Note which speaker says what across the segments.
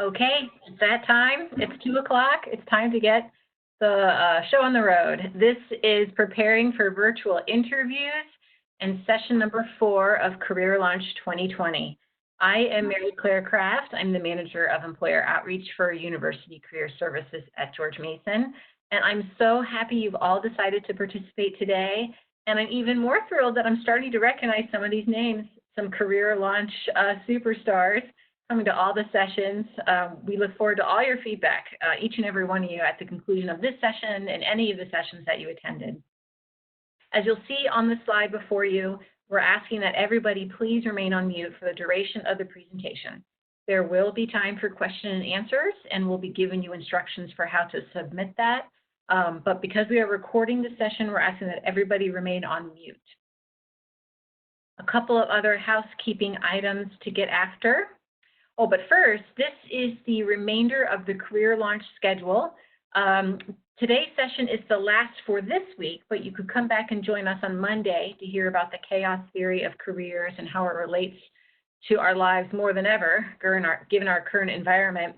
Speaker 1: Okay, it's that time. It's 2 o'clock. It's time to get the show on the road. This is preparing for virtual interviews and session number 4 of Career Launch 2020. I am Mary Claire Kraft. I'm the Manager of Employer Outreach for University Career Services at George Mason. And I'm so happy you've all decided to participate today. And I'm even more thrilled that I'm starting to recognize some of these names, some Career Launch superstars coming to all the sessions. We look forward to all your feedback, each and every one of you at the conclusion of this session and any of the sessions that you attended. As you'll see on the slide before you, we're asking that everybody please remain on mute for the duration of the presentation. There will be time for question and answers, and we'll be giving you instructions for how to submit that. But because we are recording the session, we're asking that everybody remain on mute. A couple of other housekeeping items to get after. Oh, but first, this is the remainder of the Career Launch schedule. Today's session is the last for this week, but you could come back and join us on Monday to hear about the chaos theory of careers and how it relates to our lives more than ever, given our current environment.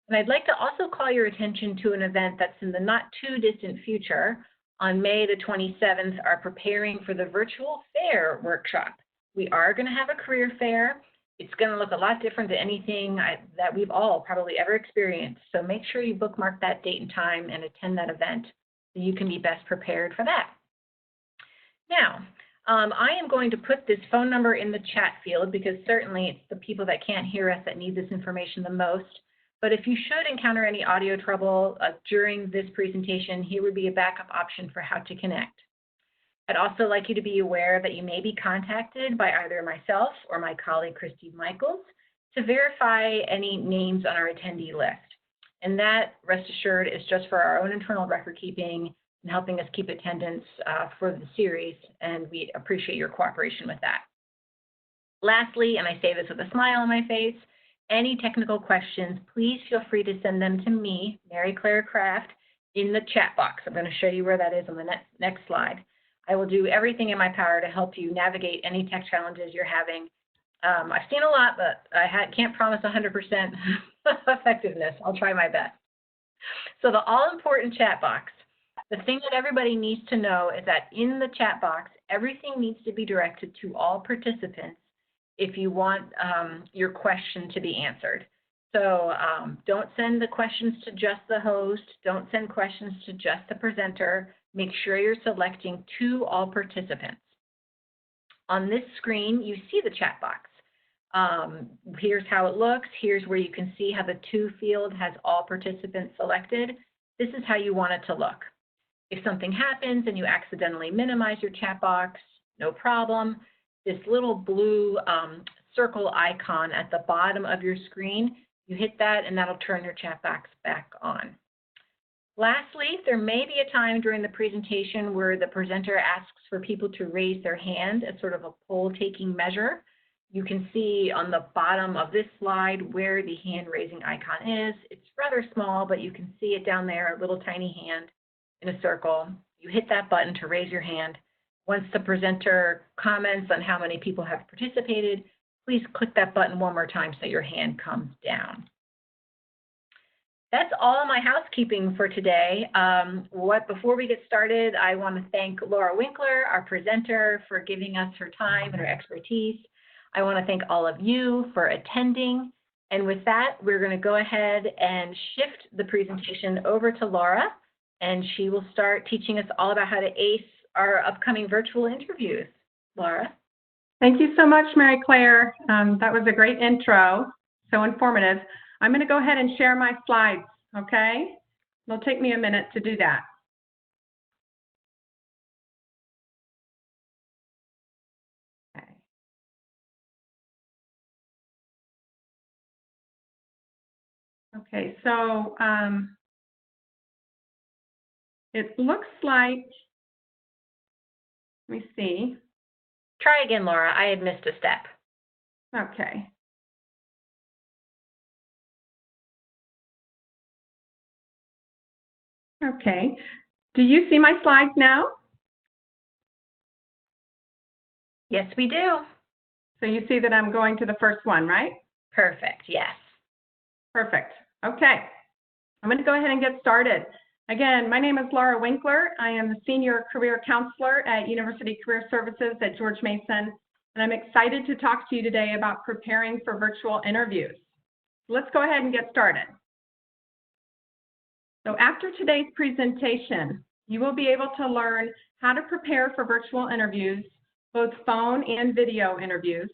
Speaker 1: And I'd like to also call your attention to an event that's in the not too distant future. On May the 27th, are preparing for the virtual fair workshop. We are going to have a career fair. It's going to look a lot different than anything that we've all probably ever experienced. So make sure you bookmark that date and time and attend that event so you can be best prepared for that. Now, I am going to put this phone number in the chat field because certainly it's the people that can't hear us that need this information the most. But if you should encounter any audio trouble during this presentation, here would be a backup option for how to connect. I'd also like you to be aware that you may be contacted by either myself or my colleague, Christine Michaels, to verify any names on our attendee list. And that, rest assured, is just for our own internal record keeping and helping us keep attendance for the series, and we appreciate your cooperation with that. Lastly, and I say this with a smile on my face, any technical questions, please feel free to send them to me, Mary Claire Kraft, in the chat box. I'm going to show you where that is on the next slide. I will do everything in my power to help you navigate any tech challenges you're having. I've seen a lot, but I can't promise 100% effectiveness. I'll try my best. So the all-important chat box, the thing that everybody needs to know is that in the chat box, everything needs to be directed to all participants if you want your question to be answered. So don't send the questions to just the host. Don't send questions to just the presenter. Make sure you're selecting to all participants. On this screen, you see the chat box. Here's how it looks. Here's where you can see how the to field has all participants selected. This is how you want it to look. If something happens and you accidentally minimize your chat box, no problem. This little blue circle icon at the bottom of your screen, you hit that and that'll turn your chat box back on. Lastly, there may be a time during the presentation where the presenter asks for people to raise their hand as sort of a poll-taking measure. You can see on the bottom of this slide where the hand-raising icon is. It's rather small, but you can see it down there, a little tiny hand in a circle. You hit that button to raise your hand. Once the presenter comments on how many people have participated, please click that button one more time so your hand comes down. That's all my housekeeping for today. Before we get started, I want to thank Laura Winkler, our presenter, for giving us her time and her expertise. I want to thank all of you for attending. And with that, we're going to go ahead and shift the presentation over to Laura, and she will start teaching us all about how to ace our upcoming virtual interviews. Laura?
Speaker 2: Thank you so much, Mary Claire. That was a great intro, so informative. I'm going to go ahead and share my slides, okay? It'll take me a minute to do that. Okay, so it looks like, let me see.
Speaker 1: Try again, Laura. I had missed a step.
Speaker 2: Okay. Okay. Do you see my slides now?
Speaker 1: Yes, we do.
Speaker 2: So you see that I'm going to the first one, right?
Speaker 1: Perfect, yes.
Speaker 2: Perfect. Okay. I'm going to go ahead and get started. Again, my name is Laura Winkler. I am the Senior Career Counselor at University Career Services at George Mason, and I'm excited to talk to you today about preparing for virtual interviews. Let's go ahead and get started. So after today's presentation, you will be able to learn how to prepare for virtual interviews, both phone and video interviews.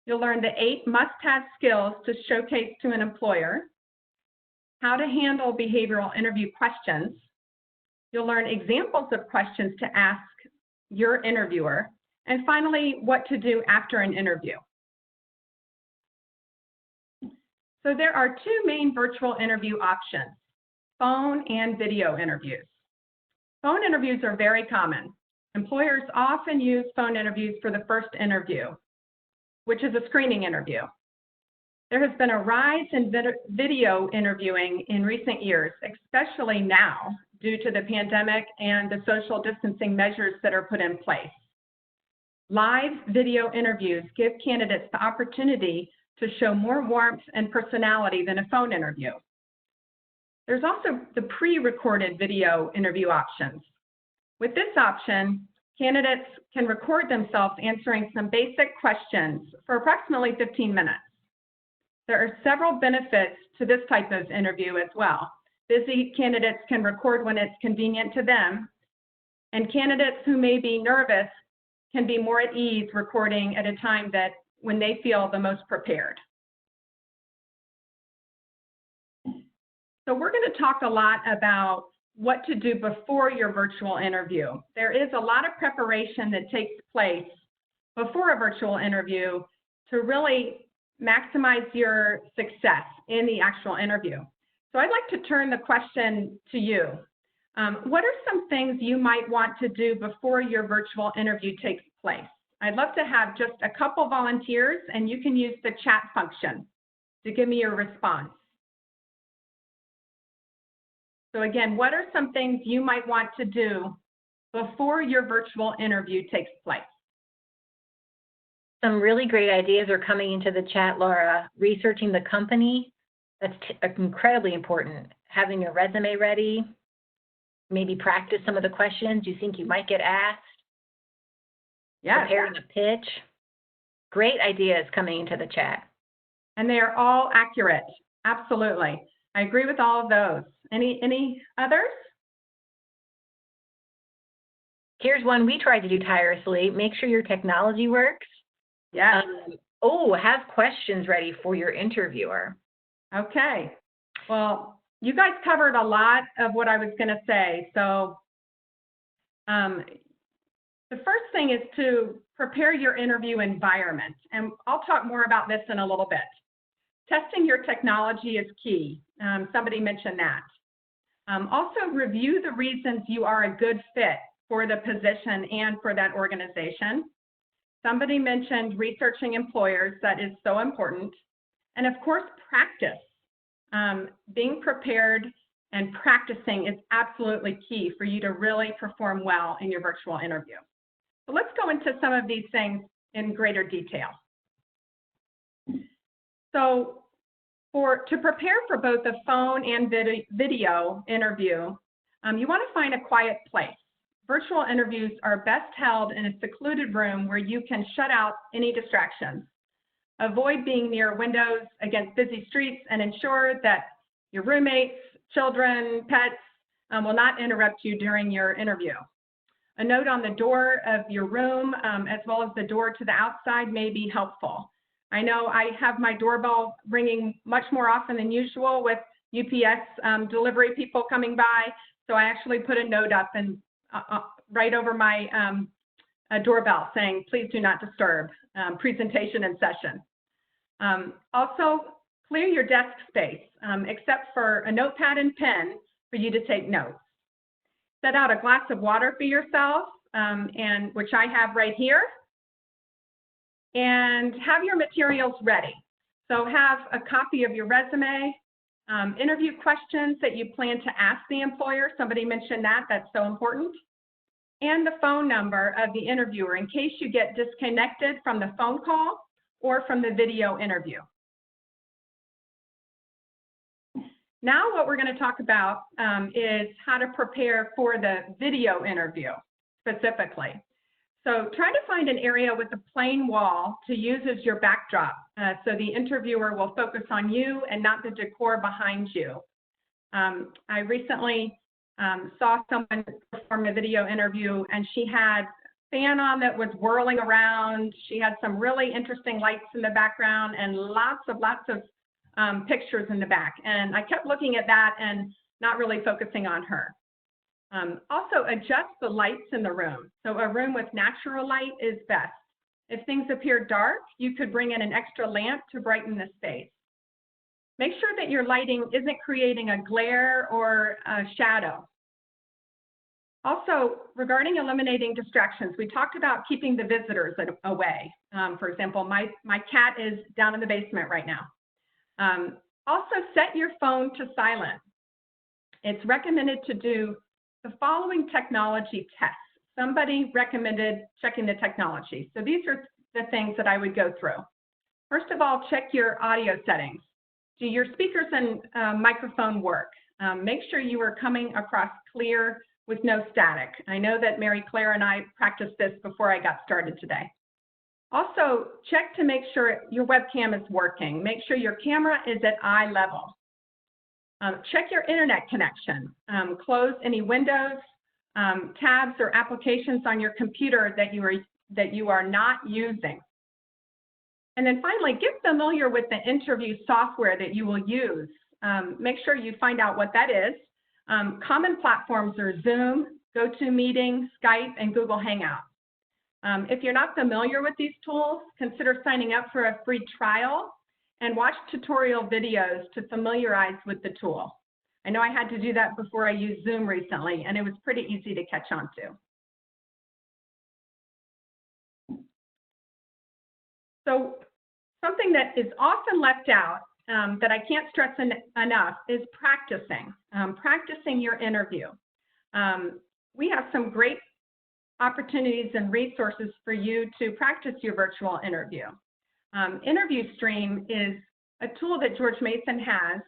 Speaker 2: You'll learn the 8 must-have skills to showcase to an employer, how to handle behavioral interview questions. You'll learn examples of questions to ask your interviewer, and finally, what to do after an interview. So there are 2 main virtual interview options, phone and video interviews. Phone interviews are very common. Employers often use phone interviews for the first interview, which is a screening interview. There has been a rise in video interviewing in recent years, especially now due to the pandemic and the social distancing measures that are put in place. Live video interviews give candidates the opportunity to show more warmth and personality than a phone interview. There's also the pre-recorded video interview options. With this option, candidates can record themselves answering some basic questions for approximately 15 minutes. There are several benefits to this type of interview as well. Busy candidates can record when it's convenient to them, and candidates who may be nervous can be more at ease recording at a time that when they feel the most prepared. So we're going to talk a lot about what to do before your virtual interview. There is a lot of preparation that takes place before a virtual interview to really maximize your success in the actual interview. So I'd like to turn the question to you. What are some things you might want to do before your virtual interview takes place? I'd love to have just a couple volunteers, and you can use the chat function to give me your response. So again, what are some things you might want to do before your virtual interview takes place?
Speaker 1: Some really great ideas are coming into the chat, Laura. Researching the company, that's incredibly important. Having your resume ready, maybe practice some of the questions you think you might get asked.
Speaker 2: Yeah.
Speaker 1: Preparing a pitch. Great ideas coming into the chat.
Speaker 2: And they are all accurate. Absolutely. I agree with all of those. Any others?
Speaker 1: Here's one we tried to do tirelessly. Make sure your technology works.
Speaker 2: Yeah.
Speaker 1: Have questions ready for your interviewer.
Speaker 2: Okay. Well, you guys covered a lot of what I was going to say. So the first thing is to prepare your interview environment. And I'll talk more about this in a little bit. Testing your technology is key. Somebody mentioned that. Also, review the reasons you are a good fit for the position and for that organization. Somebody mentioned researching employers. That is so important. And of course, practice. Being prepared and practicing is absolutely key for you to really perform well in your virtual interview. So let's go into some of these things in greater detail. So to prepare for both a phone and video interview, you want to find a quiet place. Virtual interviews are best held in a secluded room where you can shut out any distractions. Avoid being near windows against busy streets and ensure that your roommates, children, pets will not interrupt you during your interview. A note on the door of your room as well as the door to the outside may be helpful. I know I have my doorbell ringing much more often than usual with UPS delivery people coming by, so I actually put a note up and right over my doorbell saying, please do not disturb, presentation in session. Also, clear your desk space, except for a notepad and pen for you to take notes. Set out a glass of water for yourself, and which I have right here. And have your materials ready. So have a copy of your resume, interview questions that you plan to ask the employer. Somebody mentioned that, that's so important. And the phone number of the interviewer in case you get disconnected from the phone call or from the video interview. Now what we're going to talk about is how to prepare for the video interview specifically. So try to find an area with a plain wall to use as your backdrop so the interviewer will focus on you and not the decor behind you. I recently saw someone perform a video interview, and she had a fan on that was whirling around. She had some really interesting lights in the background and lots of pictures in the back. And I kept looking at that and not really focusing on her. Also, adjust the lights in the room. So a room with natural light is best. If things appear dark, you could bring in an extra lamp to brighten the space. Make sure that your lighting isn't creating a glare or a shadow. Also, regarding eliminating distractions, we talked about keeping the visitors away. For example, my cat is down in the basement right now. Also, set your phone to silent. It's recommended to do the following technology tests. Somebody recommended checking the technology. So these are the things that I would go through. First of all, check your audio settings. Do your speakers and microphone work? Make sure you are coming across clear with no static. I know that Mary Claire and I practiced this before I got started today. Also, check to make sure your webcam is working. Make sure your camera is at eye level. Check your internet connection. Close any windows, tabs, or applications on your computer that you are not using. And then finally, get familiar with the interview software that you will use. Make sure you find out what that is. Common platforms are Zoom, GoToMeeting, Skype, and Google Hangout. If you're not familiar with these tools, consider signing up for a free trial and watch tutorial videos to familiarize with the tool. I know I had to do that before I used Zoom recently, and it was pretty easy to catch on to. So something that is often left out that I can't stress enough is practicing, practicing your interview. We have some great opportunities and resources for you to practice your virtual interview. Interview Stream is a tool that George Mason has.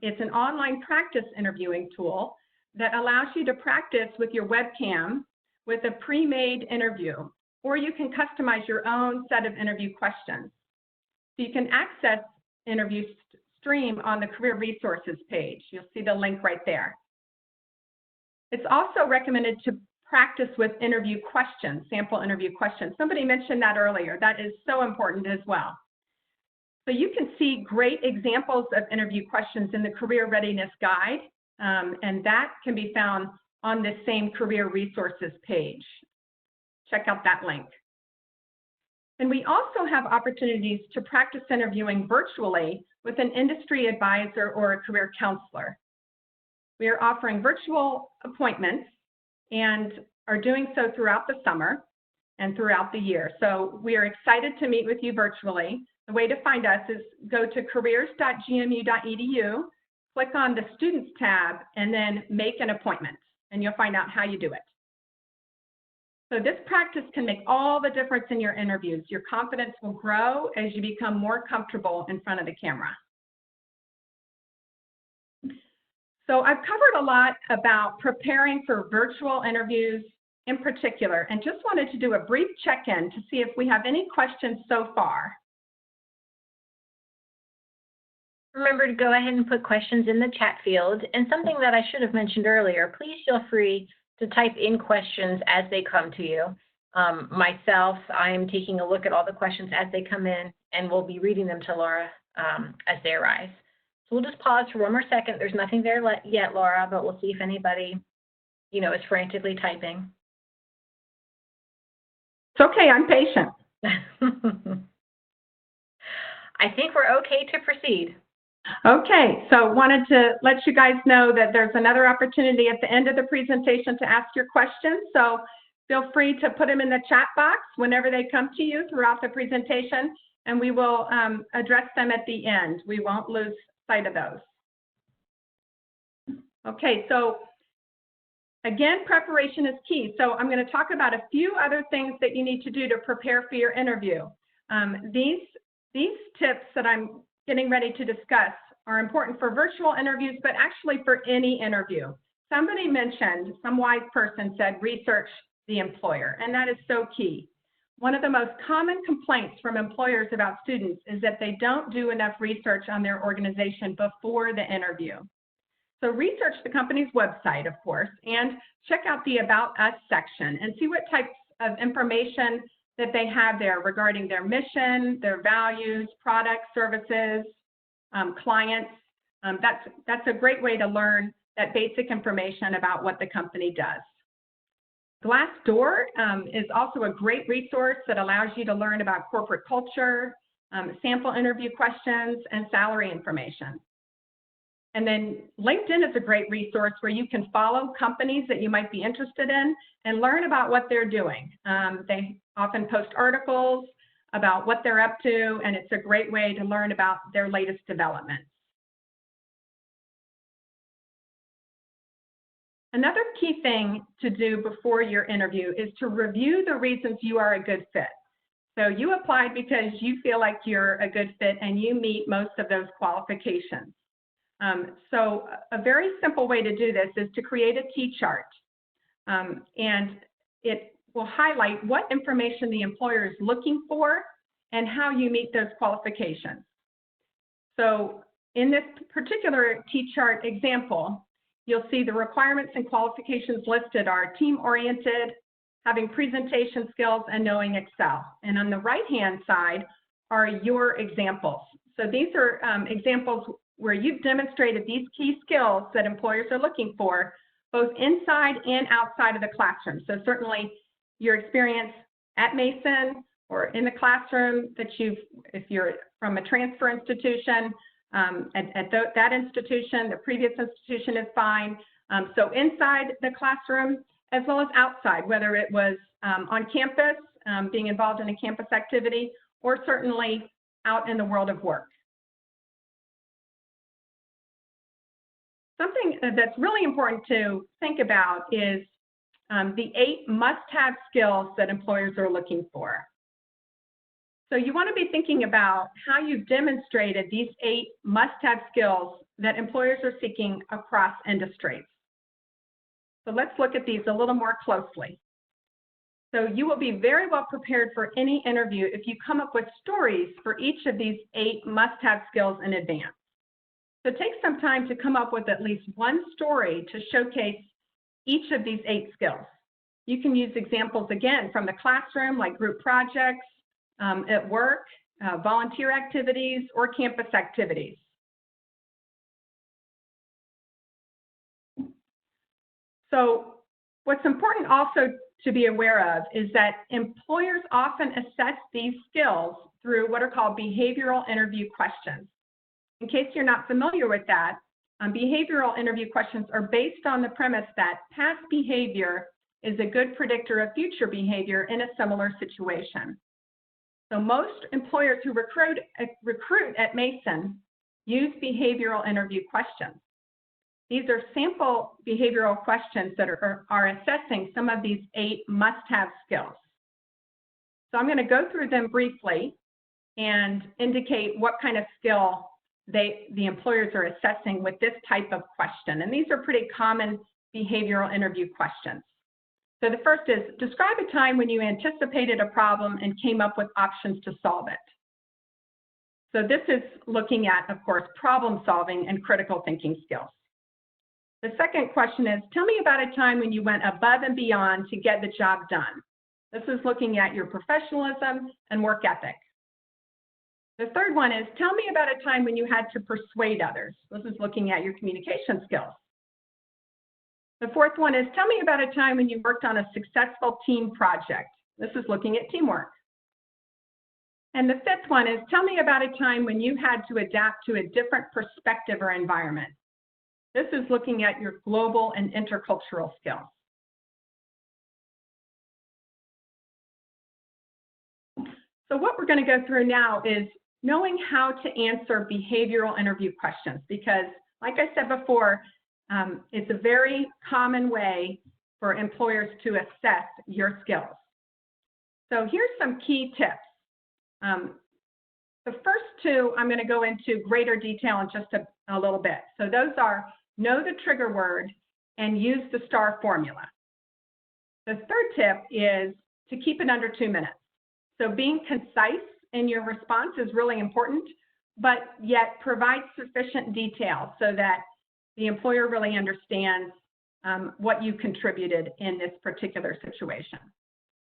Speaker 2: It's an online practice interviewing tool that allows you to practice with your webcam with a pre-made interview, or you can customize your own set of interview questions. So you can access Interview Stream on the Career Resources page. You'll see the link right there. It's also recommended to practice with interview questions, sample interview questions. Somebody mentioned that earlier. That is so important as well. So you can see great examples of interview questions in the Career Readiness Guide, and that can be found on this same Career Resources page. Check out that link. And we also have opportunities to practice interviewing virtually with an industry advisor or a career counselor. We are offering virtual appointments and are doing so throughout the summer and throughout the year. So we are excited to meet with you virtually. The way to find us is go to careers.gmu.edu, click on the Students tab, and then make an appointment, and you'll find out how you do it. So this practice can make all the difference in your interviews. Your confidence will grow as you become more comfortable in front of the camera. So I've covered a lot about preparing for virtual interviews in particular, and just wanted to do a brief check-in to see if we have any questions so far.
Speaker 1: Remember to go ahead and put questions in the chat field. And something that I should have mentioned earlier, please feel free to type in questions as they come to you. Myself, I am taking a look at all the questions as they come in, and we'll be reading them to Laura as they arise. So we'll just pause for one more second. There's nothing there yet, Laura, but we'll see if anybody, is frantically typing.
Speaker 2: It's okay, I'm patient.
Speaker 1: I think we're okay to proceed.
Speaker 2: Okay, so wanted to let you guys know that there's another opportunity at the end of the presentation to ask your questions. So feel free to put them in the chat box whenever they come to you throughout the presentation, and we will address them at the end. We won't lose sight of those. Okay, so again, preparation is key. So I'm going to talk about a few other things that you need to do to prepare for your interview. These tips that I'm getting ready to discuss are important for virtual interviews, but actually for any interview. Somebody mentioned, some wise person said, research the employer, and that is so key. One of the most common complaints from employers about students is that they don't do enough research on their organization before the interview. So research the company's website, of course, and check out the About Us section and see what types of information that they have there regarding their mission, their values, products, services, clients. That's a great way to learn that basic information about what the company does. Glassdoor is also a great resource that allows you to learn about corporate culture, sample interview questions, and salary information. And then LinkedIn is a great resource where you can follow companies that you might be interested in and learn about what they're doing. They often post articles about what they're up to, and it's a great way to learn about their latest developments. Another key thing to do before your interview is to review the reasons you are a good fit. So you applied because you feel like you're a good fit and you meet most of those qualifications. So a very simple way to do this is to create a T-chart. And it will highlight what information the employer is looking for and how you meet those qualifications. So in this particular T-chart example, you'll see the requirements and qualifications listed are team-oriented, having presentation skills, and knowing Excel. And on the right-hand side are your examples. So these are examples where you've demonstrated these key skills that employers are looking for, both inside and outside of the classroom. So certainly your experience at Mason or in the classroom that if you're from a transfer institution, that institution, the previous institution is fine. So inside the classroom as well as outside, whether it was on campus, being involved in a campus activity, or certainly out in the world of work. Something that's really important to think about is the 8 must-have skills that employers are looking for. So you want to be thinking about how you've demonstrated these 8 must-have skills that employers are seeking across industries. So let's look at these a little more closely. So you will be very well prepared for any interview if you come up with stories for each of these 8 must-have skills in advance. So take some time to come up with at least one story to showcase each of these 8 skills. You can use examples again from the classroom, like group projects, at work, volunteer activities, or campus activities. So what's important also to be aware of is that employers often assess these skills through what are called behavioral interview questions. In case you're not familiar with that, behavioral interview questions are based on the premise that past behavior is a good predictor of future behavior in a similar situation. So most employers who recruit at Mason use behavioral interview questions. These are sample behavioral questions that are assessing some of these 8 must-have skills. So I'm going to go through them briefly and indicate what kind of skill the employers are assessing with this type of question. And these are pretty common behavioral interview questions. So the first is, describe a time when you anticipated a problem and came up with options to solve it. So this is looking at, of course, problem solving and critical thinking skills. The second question is, tell me about a time when you went above and beyond to get the job done. This is looking at your professionalism and work ethic. The third one is, tell me about a time when you had to persuade others. This is looking at your communication skills. The fourth one is, tell me about a time when you worked on a successful team project. This is looking at teamwork. And the fifth one is, tell me about a time when you had to adapt to a different perspective or environment. This is looking at your global and intercultural skills. So what we're going to go through now is knowing how to answer behavioral interview questions, because like I said before, it's a very common way for employers to assess your skills. So here's some key tips. The first two, I'm going to go into greater detail in just a little bit. So those are know the trigger word and use the STAR formula. The third tip is to keep it under 2 minutes. So being concise in your response is really important, but yet provide sufficient detail so that the employer really understands what you contributed in this particular situation.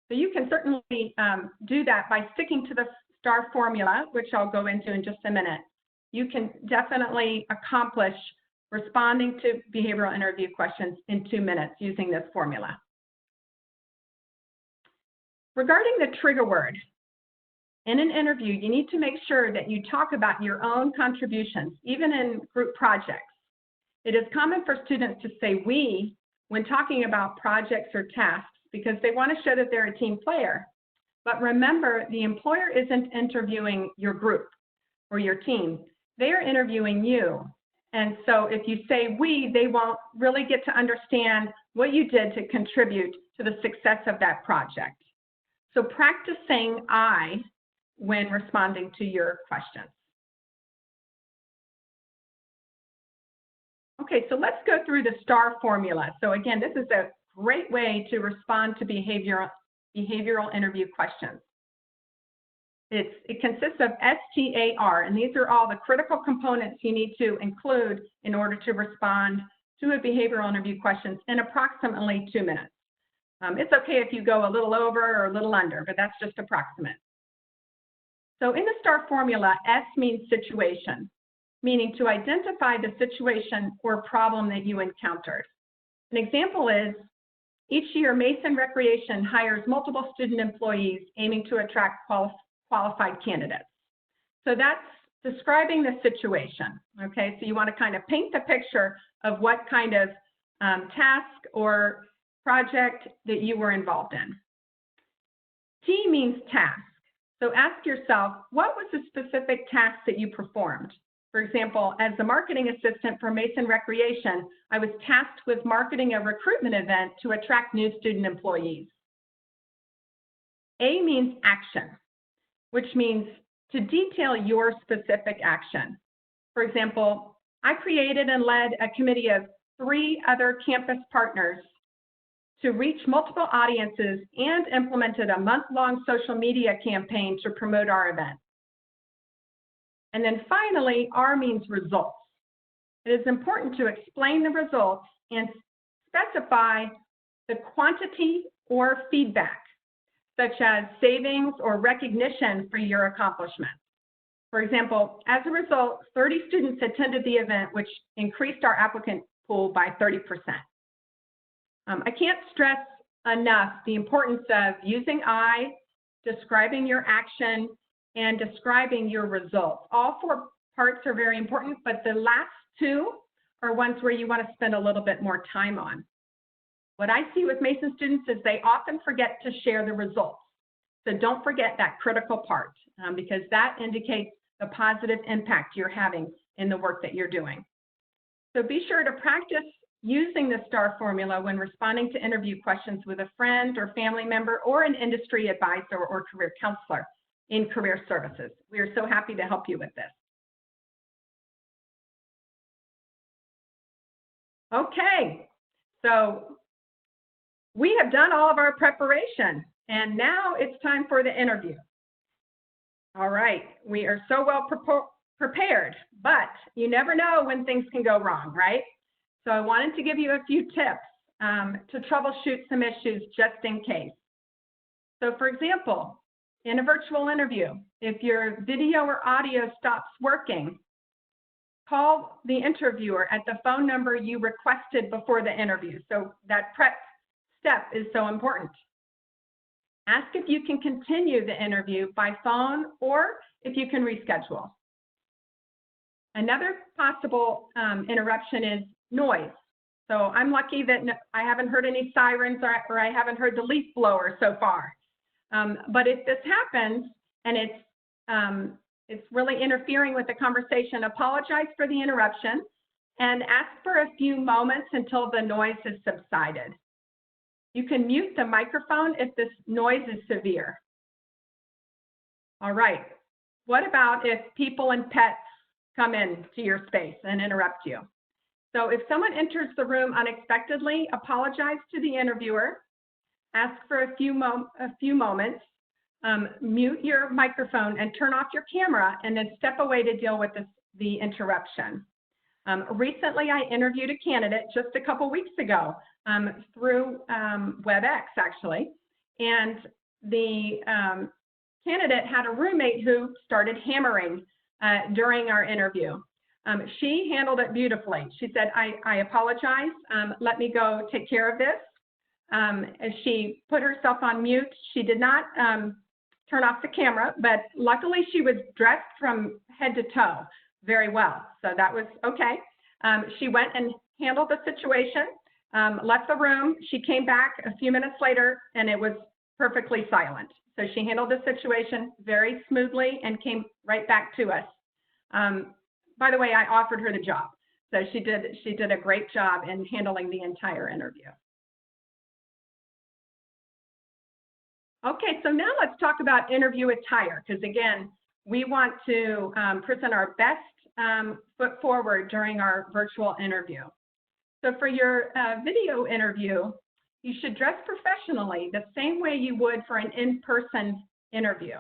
Speaker 2: So you can certainly do that by sticking to the STAR formula, which I'll go into in just a minute. You can definitely accomplish responding to behavioral interview questions in 2 minutes using this formula. Regarding the trigger word, in an interview, you need to make sure that you talk about your own contributions, even in group projects. It is common for students to say we when talking about projects or tasks because they want to show that they're a team player. But remember, the employer isn't interviewing your group or your team. They are interviewing you. And so if you say we, they won't really get to understand what you did to contribute to the success of that project. So practice saying I when responding to your questions. Okay, so let's go through the STAR formula. So again, this is a great way to respond to behavioral interview questions. It consists of STAR, and these are all the critical components you need to include in order to respond to a behavioral interview questions in approximately 2 minutes. It's okay if you go a little over or a little under, but that's just approximate. So in the STAR formula, S means situation, meaning to identify the situation or problem that you encountered. An example is, each year Mason Recreation hires multiple student employees aiming to attract qualified candidates. So that's describing the situation, okay? So you want to kind of paint the picture of what kind of task or project that you were involved in. T means task. So ask yourself, what was the specific task that you performed? For example, as the marketing assistant for Mason Recreation, I was tasked with marketing a recruitment event to attract new student employees. A means action, which means to detail your specific action. For example, I created and led a committee of 3 other campus partners to reach multiple audiences and implemented a month-long social media campaign to promote our event. And then finally, R means results. It is important to explain the results and specify the quantity or feedback, such as savings or recognition for your accomplishment. For example, as a result, 30 students attended the event, which increased our applicant pool by 30%. I can't stress enough the importance of using I, describing your action, and describing your results. All 4 parts are very important, but the last 2 are ones where you want to spend a little bit more time on. What I see with Mason students is they often forget to share the results. So don't forget that critical part because that indicates the positive impact you're having in the work that you're doing. So be sure to practice using the STAR formula when responding to interview questions with a friend or family member or an industry advisor or career counselor in career services. We are so happy to help you with this. Okay, so we have done all of our preparation and now it's time for the interview. All right, we are so well prepared, but you never know when things can go wrong, right? So I wanted to give you a few tips to troubleshoot some issues just in case. So for example, in a virtual interview, if your video or audio stops working, call the interviewer at the phone number you requested before the interview. So that prep step is so important. Ask if you can continue the interview by phone or if you can reschedule. Another possible interruption is noise. So I'm lucky that I haven't heard any sirens or I haven't heard the leaf blower so far. But if this happens and it's really interfering with the conversation, apologize for the interruption and ask for a few moments until the noise has subsided. You can mute the microphone if this noise is severe. All right, What about if people and pets come in to your space and interrupt you? So if someone enters the room unexpectedly, apologize to the interviewer, ask for a few moments, mute your microphone and turn off your camera, and then step away to deal with the interruption. Recently, I interviewed a candidate just a couple weeks ago through WebEx, actually, and the candidate had a roommate who started hammering during our interview. She handled it beautifully. She said, I apologize. Let me go take care of this. As she put herself on mute, she did not turn off the camera, but luckily she was dressed from head to toe very well. So that was okay. She went and handled the situation, left the room. She came back a few minutes later and it was perfectly silent. So she handled the situation very smoothly and came right back to us. By the way, I offered her the job. So she did a great job in handling the entire interview. Okay, so now let's talk about interview attire, because again, we want to present our best foot forward during our virtual interview. So for your video interview, you should dress professionally the same way you would for an in-person interview.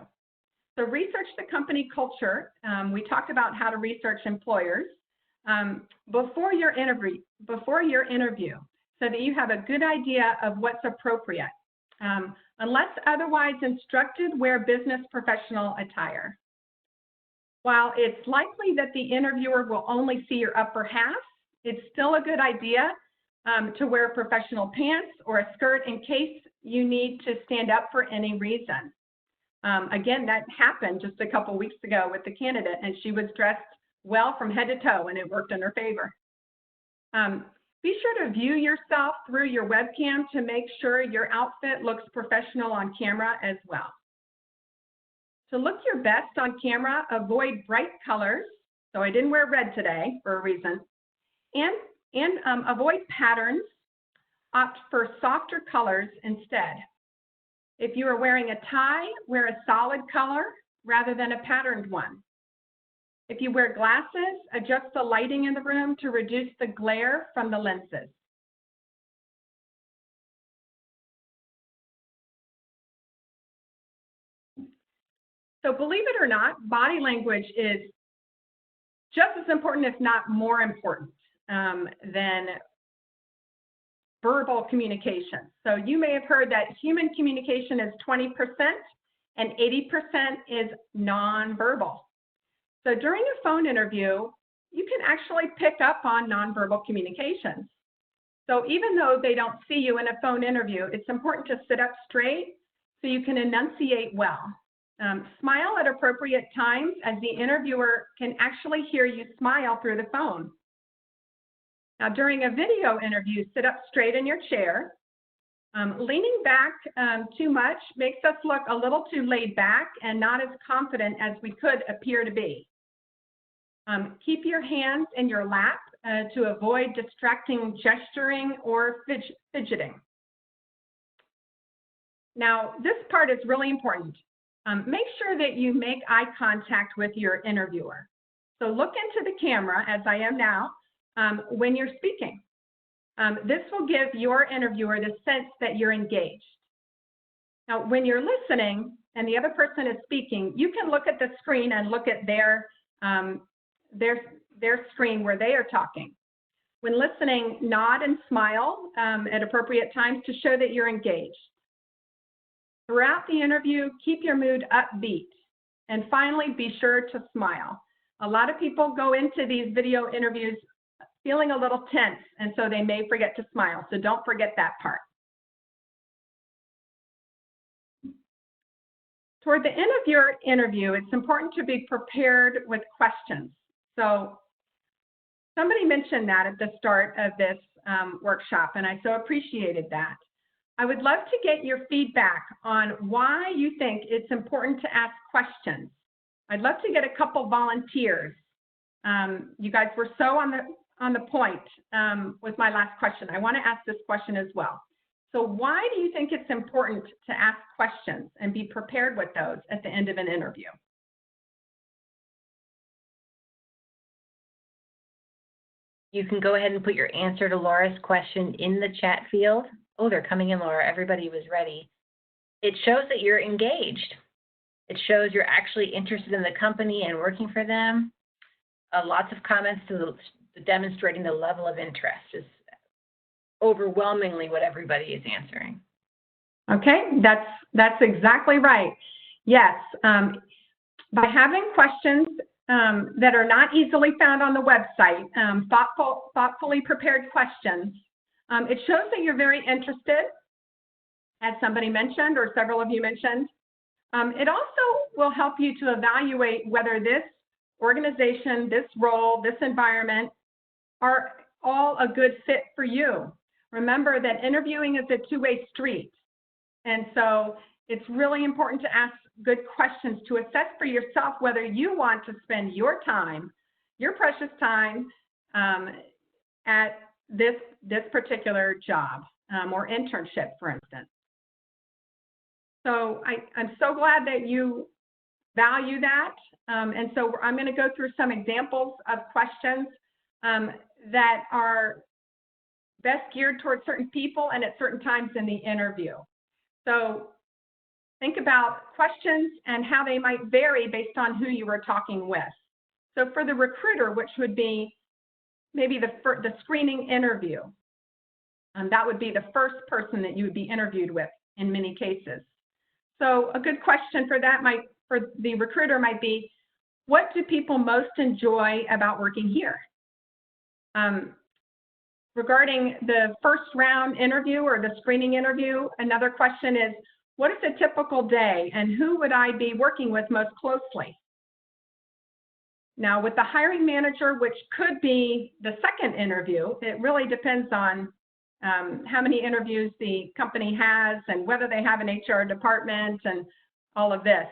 Speaker 2: So research the company culture. We talked about how to research employers before your interview, so that you have a good idea of what's appropriate. Unless otherwise instructed, wear business professional attire. While it's likely that the interviewer will only see your upper half, it's still a good idea to wear professional pants or a skirt in case you need to stand up for any reason. Again, that happened just a couple weeks ago with the candidate, and she was dressed well from head to toe, and it worked in her favor. Be sure to view yourself through your webcam to make sure your outfit looks professional on camera as well. To look your best on camera, avoid bright colors. So I didn't wear red today for a reason. And avoid patterns. Opt for softer colors instead. If you are wearing a tie, wear a solid color rather than a patterned one. If you wear glasses, adjust the lighting in the room to reduce the glare from the lenses. So believe it or not, body language is just as important, if not more important, than verbal communication. So you may have heard that human communication is 20% and 80% is nonverbal. So during a phone interview, you can actually pick up on nonverbal communications. So even though they don't see you in a phone interview, it's important to sit up straight so you can enunciate well. Smile at appropriate times, as the interviewer can actually hear you smile through the phone. Now, during a video interview, sit up straight in your chair. Leaning back too much makes us look a little too laid back and not as confident as we could appear to be. Keep your hands in your lap to avoid distracting gesturing or fidgeting. Now, this part is really important. Make sure that you make eye contact with your interviewer. So look into the camera, as I am now, when you're speaking. This will give your interviewer the sense that you're engaged. Now, when you're listening and the other person is speaking, you can look at the screen and look at their screen where they are talking. When listening, nod and smile at appropriate times to show that you're engaged. Throughout the interview, keep your mood upbeat. And finally, be sure to smile. A lot of people go into these video interviews feeling a little tense, and so they may forget to smile. So don't forget that part. Toward the end of your interview, it's important to be prepared with questions. So somebody mentioned that at the start of this workshop, and I so appreciated that. I would love to get your feedback on why you think it's important to ask questions. I'd love to get a couple volunteers. You guys were so on the point with my last question. I want to ask this question as well. So why do you think it's important to ask questions and be prepared with those at the end of an interview?
Speaker 1: You can go ahead and put your answer to Laura's question in the chat field. Oh, they're coming in, Laura. Everybody was ready. It shows that you're engaged. It shows you're actually interested in the company and working for them. Lots of comments demonstrating the level of interest is overwhelmingly what everybody is answering.
Speaker 2: Okay, that's exactly right. Yes, by having questions that are not easily found on the website, thoughtfully prepared questions, it shows that you're very interested, as somebody mentioned or several of you mentioned. It also will help you to evaluate whether this organization, this role, this environment are all a good fit for you. Remember that interviewing is a two-way street. And so it's really important to ask good questions to assess for yourself whether you want to spend your time, your precious time, at this particular job or internship, for instance. So I'm so glad that you value that. And so I'm going to go through some examples of questions that are best geared towards certain people and at certain times in the interview. So think about questions and how they might vary based on who you were talking with. So for the recruiter, which would be maybe the screening interview, that would be the first person that you would be interviewed with in many cases. So a good question for that for the recruiter might be, what do people most enjoy about working here? Regarding the first round interview or the screening interview, another question is, what is a typical day and who would I be working with most closely? Now with the hiring manager, which could be the second interview, it really depends on how many interviews the company has and whether they have an HR department and all of this.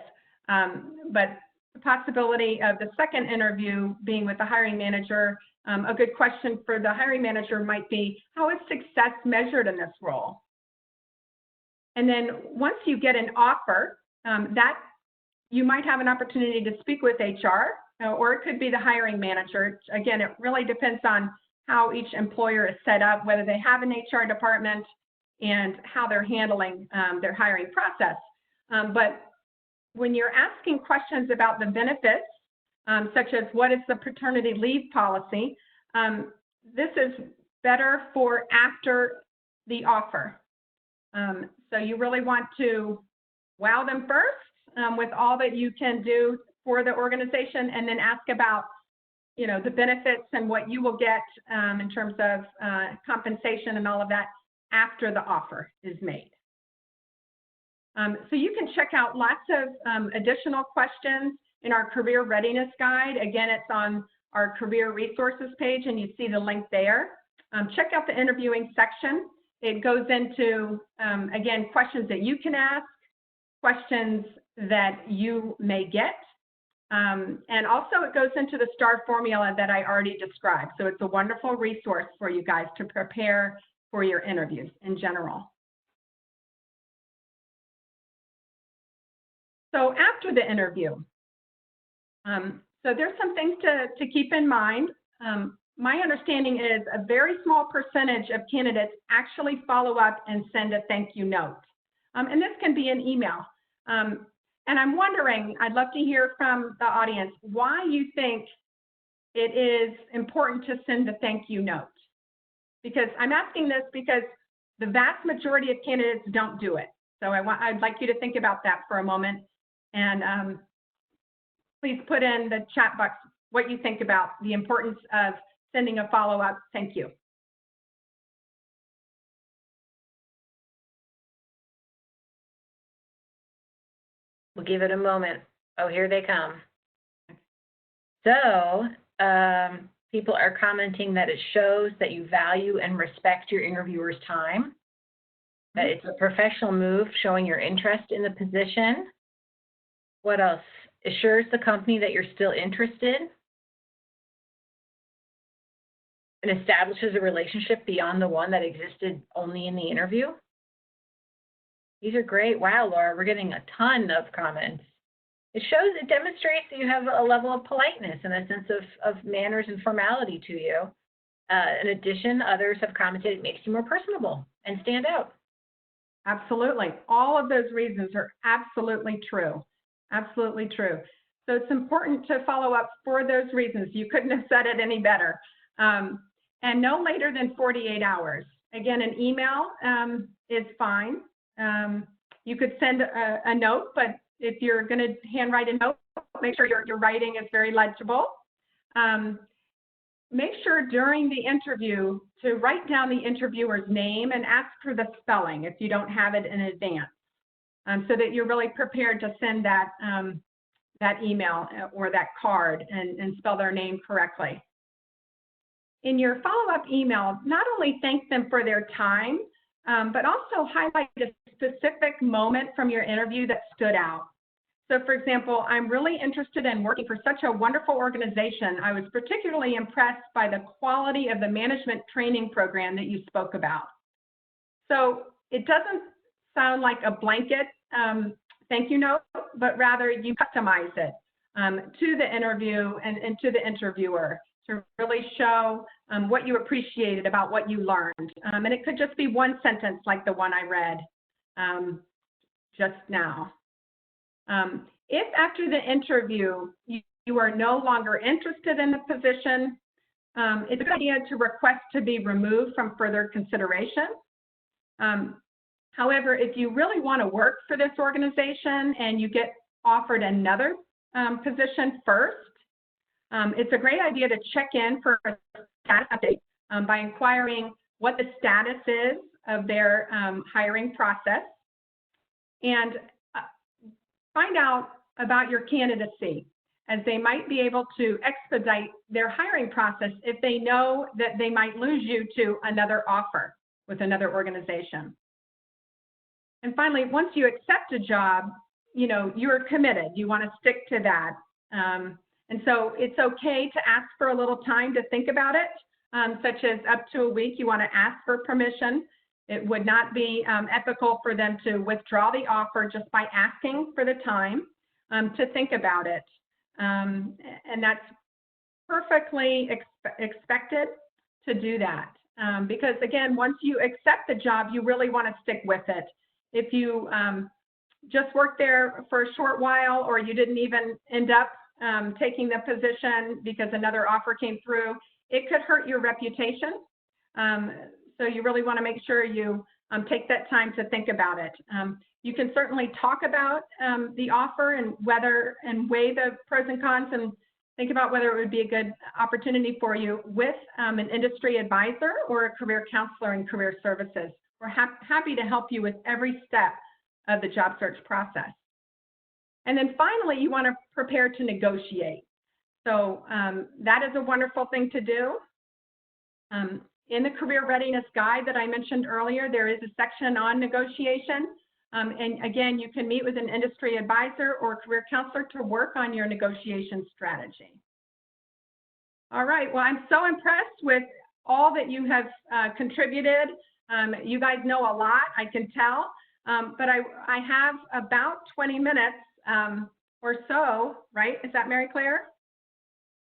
Speaker 2: But the possibility of the second interview being with the hiring manager, a good question for the hiring manager might be, how is success measured in this role? And then once you get an offer, that you might have an opportunity to speak with HR, or it could be the hiring manager. Again, it really depends on how each employer is set up, whether they have an HR department and how they're handling their hiring process. But when you're asking questions about the benefits, such as what is the paternity leave policy, this is better for after the offer. So you really want to wow them first with all that you can do for the organization, and then ask about, you know, the benefits and what you will get in terms of compensation and all of that after the offer is made. So you can check out lots of additional questions in our career readiness guide. Again, it's on our career resources page and you see the link there. Check out the interviewing section. It goes into, again, questions that you can ask, questions that you may get, and also it goes into the STAR formula that I already described. So it's a wonderful resource for you guys to prepare for your interviews in general. So after the interview, so there's some things to keep in mind. My understanding is a very small percentage of candidates actually follow up and send a thank you note. And this can be an email. And I'm wondering, I'd love to hear from the audience, why you think it is important to send a thank you note. Because I'm asking this because the vast majority of candidates don't do it. So I'd like you to think about that for a moment. And please put in the chat box what you think about the importance of sending a follow-up thank you.
Speaker 1: We'll give it a moment. Oh, here they come. So people are commenting that it shows that you value and respect your interviewer's time, that it's a professional move showing your interest in the position. What else? Assures the company that you're still interested and establishes a relationship beyond the one that existed only in the interview. These are great. Wow, Laura, we're getting a ton of comments. It demonstrates that you have a level of politeness and a sense of manners and formality to you. In addition, others have commented it makes you more personable and stand out.
Speaker 2: Absolutely. All of those reasons are absolutely true. Absolutely true. So it's important to follow up for those reasons. You couldn't have said it any better. And no later than 48 hours. Again, an email is fine. You could send a note, but if you're going to handwrite a note, make sure your writing is very legible. Make sure during the interview to write down the interviewer's name and ask for the spelling if you don't have it in advance, so that you're really prepared to send that, that email or that card and spell their name correctly. In your follow-up email, not only thank them for their time, but also highlight a specific moment from your interview that stood out. So for example, I'm really interested in working for such a wonderful organization. I was particularly impressed by the quality of the management training program that you spoke about. So it doesn't sound like a blanket thank you note, but rather you customize it to the interview and to the interviewer to really show what you appreciated about what you learned. And it could just be one sentence like the one I read just now. If after the interview you are no longer interested in the position, it's a good idea to request to be removed from further consideration. However, if you really want to work for this organization and you get offered another position first, it's a great idea to check in for a status update by inquiring what the status is of their hiring process, and find out about your candidacy, as they might be able to expedite their hiring process if they know that they might lose you to another offer with another organization. And finally, once you accept a job, you know, you're committed. You want to stick to that. And so it's okay to ask for a little time to think about it, such as up to a week. You want to ask for permission. It would not be ethical for them to withdraw the offer just by asking for the time to think about it. And that's perfectly expected to do that. Because again, once you accept the job, you really want to stick with it. If you just worked there for a short while, or you didn't even end up taking the position because another offer came through, it could hurt your reputation. So you really want to make sure you take that time to think about it. You can certainly talk about the offer and whether and weigh the pros and cons and think about whether it would be a good opportunity for you with an industry advisor or a career counselor in career services. We're happy to help you with every step of the job search process. And then finally, you want to prepare to negotiate. So that is a wonderful thing to do. In the Career Readiness Guide that I mentioned earlier, there is a section on negotiation. And again, you can meet with an industry advisor or career counselor to work on your negotiation strategy. All right, well, I'm so impressed with all that you have contributed. You guys know a lot, I can tell, but I have about 20 minutes or so, right? Is that Mary Claire?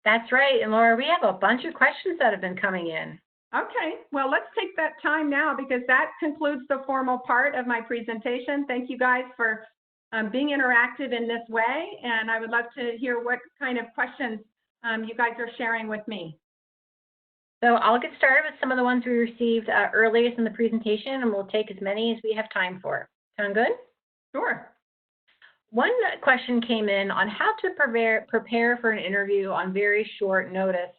Speaker 1: That's right. And Laura, we have a bunch of questions that have been coming in.
Speaker 2: Okay, well, let's take that time now because that concludes the formal part of my presentation. Thank you guys for being interactive in this way, and I would love to hear what kind of questions you guys are sharing with me.
Speaker 1: So I'll get started with some of the ones we received earliest in the presentation, and we'll take as many as we have time for. Sound good?
Speaker 2: Sure.
Speaker 1: One question came in on how to prepare for an interview on very short notice.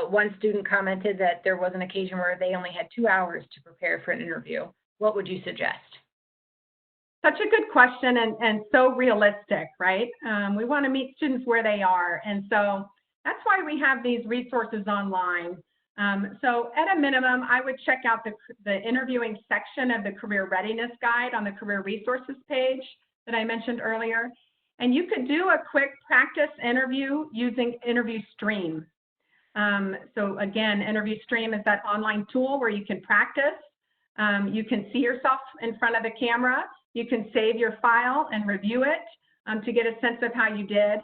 Speaker 1: One student commented that there was an occasion where they only had 2 hours to prepare for an interview. What would you suggest?
Speaker 2: Such a good question and so realistic, right? We want to meet students where they are. And so that's why we have these resources online. So at a minimum, I would check out the interviewing section of the Career Readiness Guide on the Career Resources page that I mentioned earlier. And you could do a quick practice interview using Interview Stream. So again, Interview Stream is that online tool where you can practice. You can see yourself in front of the camera. You can save your file and review it to get a sense of how you did.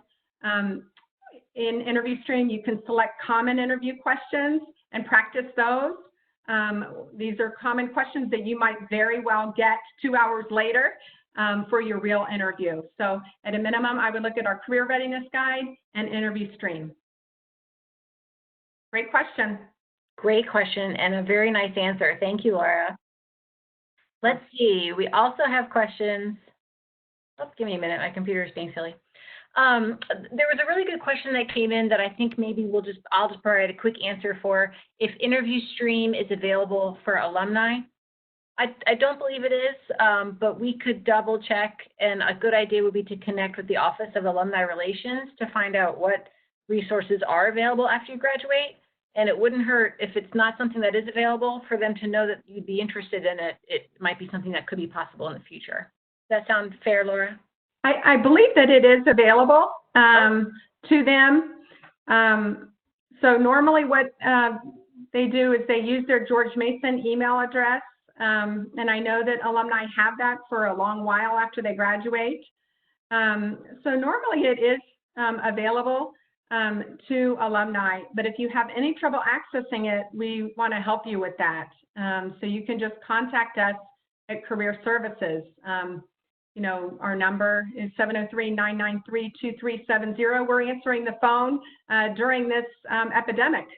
Speaker 2: In Interview Stream, you can select common interview questions and practice those. These are common questions that you might very well get 2 hours later for your real interview. So at a minimum, I would look at our career readiness guide and interview stream. Great question.
Speaker 1: Great question and a very nice answer. Thank you, Laura. Let's see. We also have questions. Oh, give me a minute. My computer is being silly. There was a really good question that came in that I think maybe I'll just provide a quick answer for. If interview stream is available for alumni, I don't believe it is, but we could double check, and a good idea would be to connect with the Office of Alumni Relations to find out what resources are available after you graduate. And it wouldn't hurt if it's not something that is available for them to know that you'd be interested in it. It might be something that could be possible in the future. Does that sound fair, Laura?
Speaker 2: I believe that it is available to them. So normally what they do is they use their George Mason email address. And I know that alumni have that for a long while after they graduate. So normally it is available to alumni, but if you have any trouble accessing it, we want to help you with that. So you can just contact us at Career Services. You know, our number is 703-993-2370. We're answering the phone during this epidemic.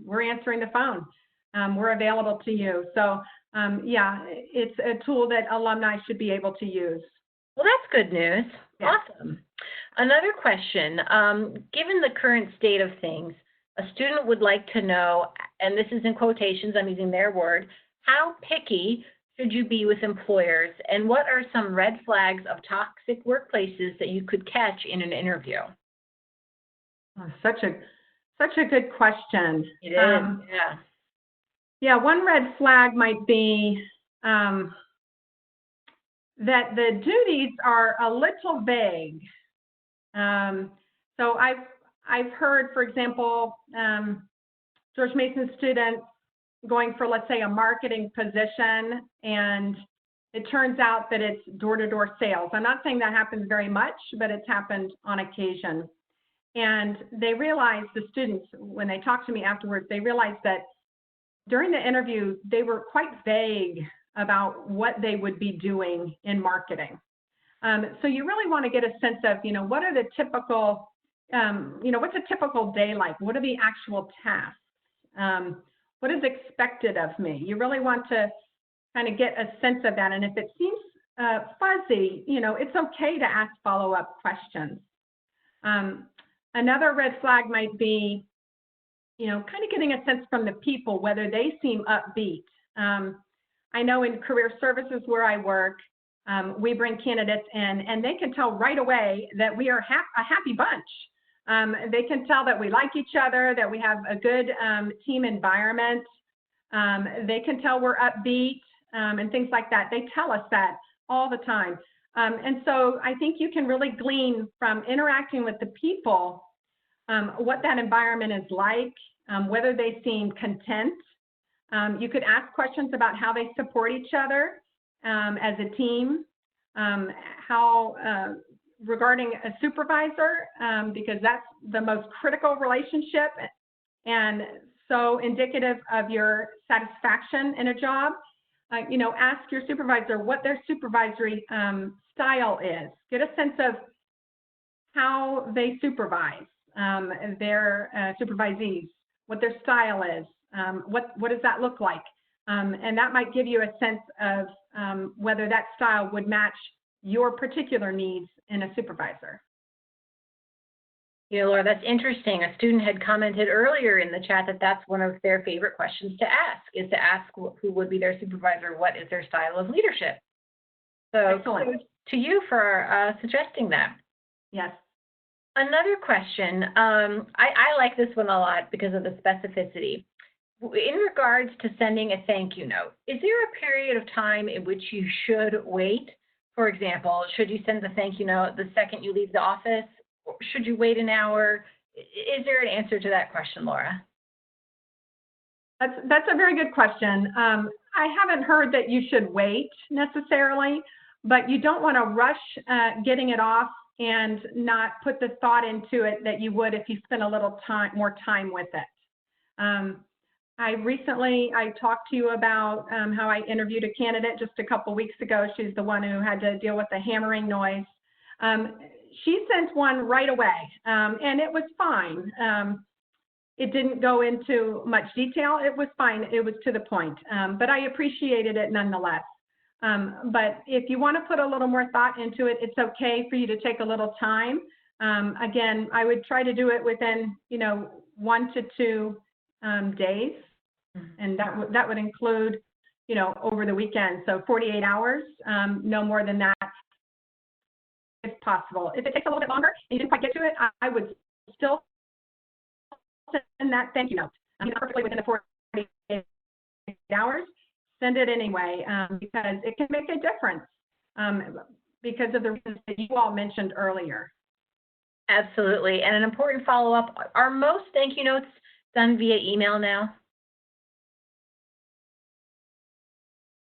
Speaker 2: We're answering the phone. We're available to you. So yeah, it's a tool that alumni should be able to use.
Speaker 1: Well, that's good news.
Speaker 2: Yeah.
Speaker 1: Awesome. Another question, given the current state of things, a student would like to know, and this is in quotations, I'm using their word, how picky should you be with employers, and what are some red flags of toxic workplaces that you could catch in an interview?
Speaker 2: Oh, such a good question.
Speaker 1: It is, yeah.
Speaker 2: Yeah, one red flag might be that the duties are a little vague. So I've heard, for example, George Mason students going for, let's say, a marketing position, and it turns out that it's door-to-door sales. I'm not saying that happens very much, but it's happened on occasion. And they realized, the students, when they talked to me afterwards, they realized that during the interview, they were quite vague about what they would be doing in marketing. So you really want to get a sense of, you know, what are the typical, you know, what's a typical day like? What are the actual tasks? What is expected of me? You really want to kind of get a sense of that. And if it seems fuzzy, you know, it's okay to ask follow-up questions. Another red flag might be, you know, kind of getting a sense from the people whether they seem upbeat. I know in career services where I work, we bring candidates in, and they can tell right away that we are a happy bunch. They can tell that we like each other, that we have a good team environment. They can tell we're upbeat and things like that. They tell us that all the time. And so I think you can really glean from interacting with the people what that environment is like, whether they seem content. You could ask questions about how they support each other as a team, regarding a supervisor, because that's the most critical relationship and so indicative of your satisfaction in a job. You know, ask your supervisor what their supervisory style is. Get a sense of how they supervise their supervisees, what their style is, what does that look like? And that might give you a sense of whether that style would match your particular needs in a supervisor.
Speaker 1: You know, Laura, that's interesting. A student had commented earlier in the chat that that's one of their favorite questions to ask, is to ask who would be their supervisor, what is their style of leadership. So
Speaker 2: excellent.
Speaker 1: To you for suggesting that.
Speaker 2: Yes.
Speaker 1: Another question, I like this one a lot because of the specificity. In regards to sending a thank you note, is there a period of time in which you should wait? For example, should you send the thank you note the second you leave the office? Or should you wait an hour? Is there an answer to that question, Laura?
Speaker 2: That's a very good question. I haven't heard that you should wait necessarily, but you don't want to rush getting it off and not put the thought into it that you would if you spent a little more time with it. I talked to you about how I interviewed a candidate just a couple weeks ago. She's the one who had to deal with the hammering noise. She sent one right away, and it was fine. It didn't go into much detail. It was fine. It was to the point, but I appreciated it nonetheless. But if you want to put a little more thought into it, it's okay for you to take a little time. Again, I would try to do it within, 1 to 2 days, and that would include, over the weekend. So 48 hours, no more than that, if possible. If it takes a little bit longer and you didn't quite get to it, I would still send that thank you note. Perfectly within the 48 hours, send it anyway, because it can make a difference because of the reasons that you all mentioned earlier.
Speaker 1: Absolutely. And an important follow-up, are most thank you notes done via email now?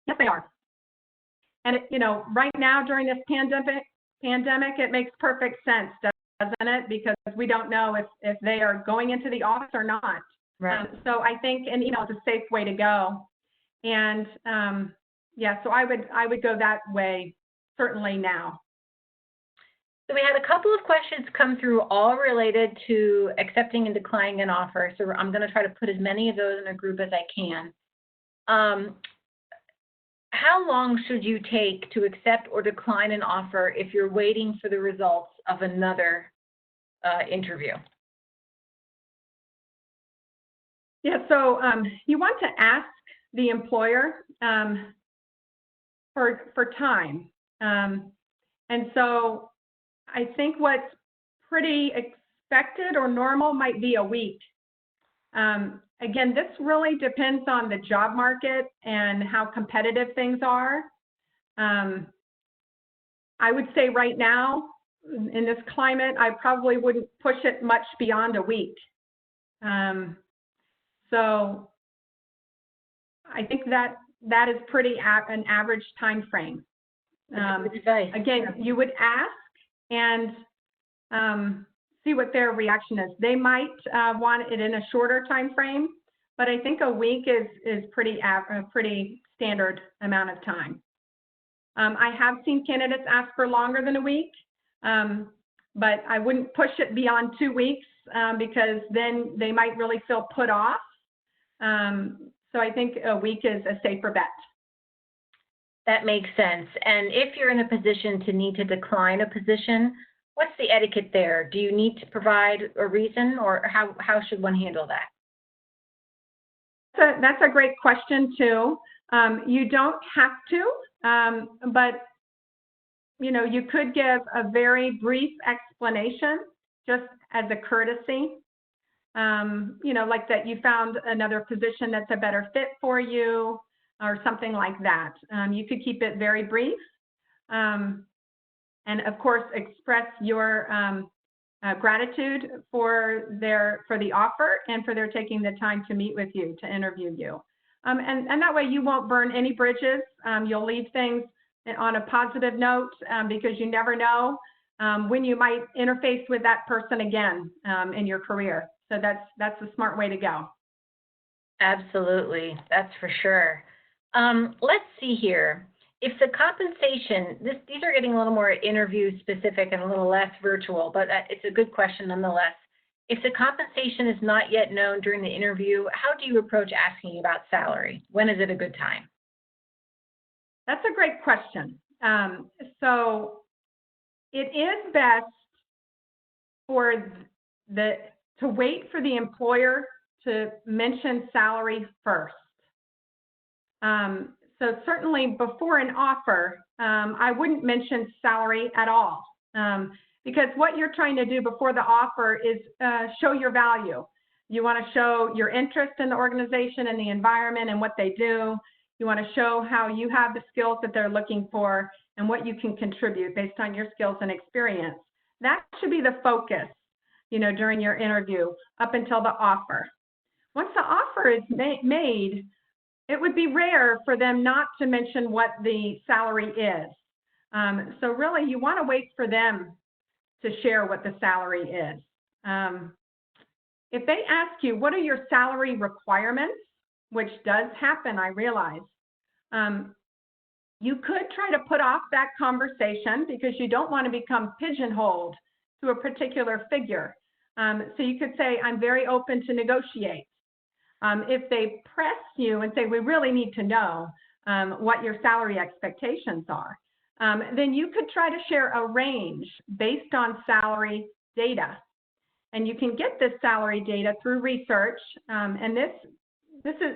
Speaker 2: Yes, they are. And, right now during this pandemic, it makes perfect sense, doesn't it? Because we don't know if they are going into the office or not.
Speaker 1: Right.
Speaker 2: So I think an email is a safe way to go. And yeah, so I would go that way certainly now.
Speaker 1: So we had a couple of questions come through, all related to accepting and declining an offer. So I'm going to try to put as many of those in a group as I can. How long should you take to accept or decline an offer if you're waiting for the results of another interview?
Speaker 2: Yeah, so you want to ask the employer for time. And so I think what's pretty expected or normal might be a week. Again, this really depends on the job market and how competitive things are. I would say right now, in this climate, I probably wouldn't push it much beyond a week. So I think that is pretty an average time frame. Again, you would ask and see what their reaction is. They might want it in a shorter time frame, but I think a week is a pretty standard amount of time. I have seen candidates ask for longer than a week, but I wouldn't push it beyond 2 weeks because then they might really feel put off. So I think a week is a safer bet.
Speaker 1: That makes sense. And if you're in a position to need to decline a position, what's the etiquette there? Do you need to provide a reason, or how should one handle that?
Speaker 2: That's a great question too. You don't have to, but you could give a very brief explanation just as a courtesy. Like that you found another position that's a better fit for you, or something like that. You could keep it very brief, and of course express your gratitude for the offer and for their taking the time to meet with you, to interview you. And that way you won't burn any bridges. You'll leave things on a positive note because you never know when you might interface with that person again in your career. So that's a smart way to go.
Speaker 1: Absolutely, that's for sure. Let's see here. If the compensation, these are getting a little more interview specific and a little less virtual, but it's a good question nonetheless. If the compensation is not yet known during the interview, how do you approach asking about salary? When is it a good time?
Speaker 2: That's a great question. So it is best to wait for the employer to mention salary first. So certainly before an offer, I wouldn't mention salary at all, because what you're trying to do before the offer is show your value. You want to show your interest in the organization and the environment and what they do. You want to show how you have the skills that they're looking for and what you can contribute based on your skills and experience. That should be the focus, during your interview up until the offer. Once the offer is made, it would be rare for them not to mention what the salary is. So really, you want to wait for them to share what the salary is. If they ask you, what are your salary requirements? which does happen, I realize, you could try to put off that conversation because you don't want to become pigeonholed to a particular figure. So you could say, I'm very open to negotiate. If they press you and say, we really need to know what your salary expectations are, then you could try to share a range based on salary data. And you can get this salary data through research. And this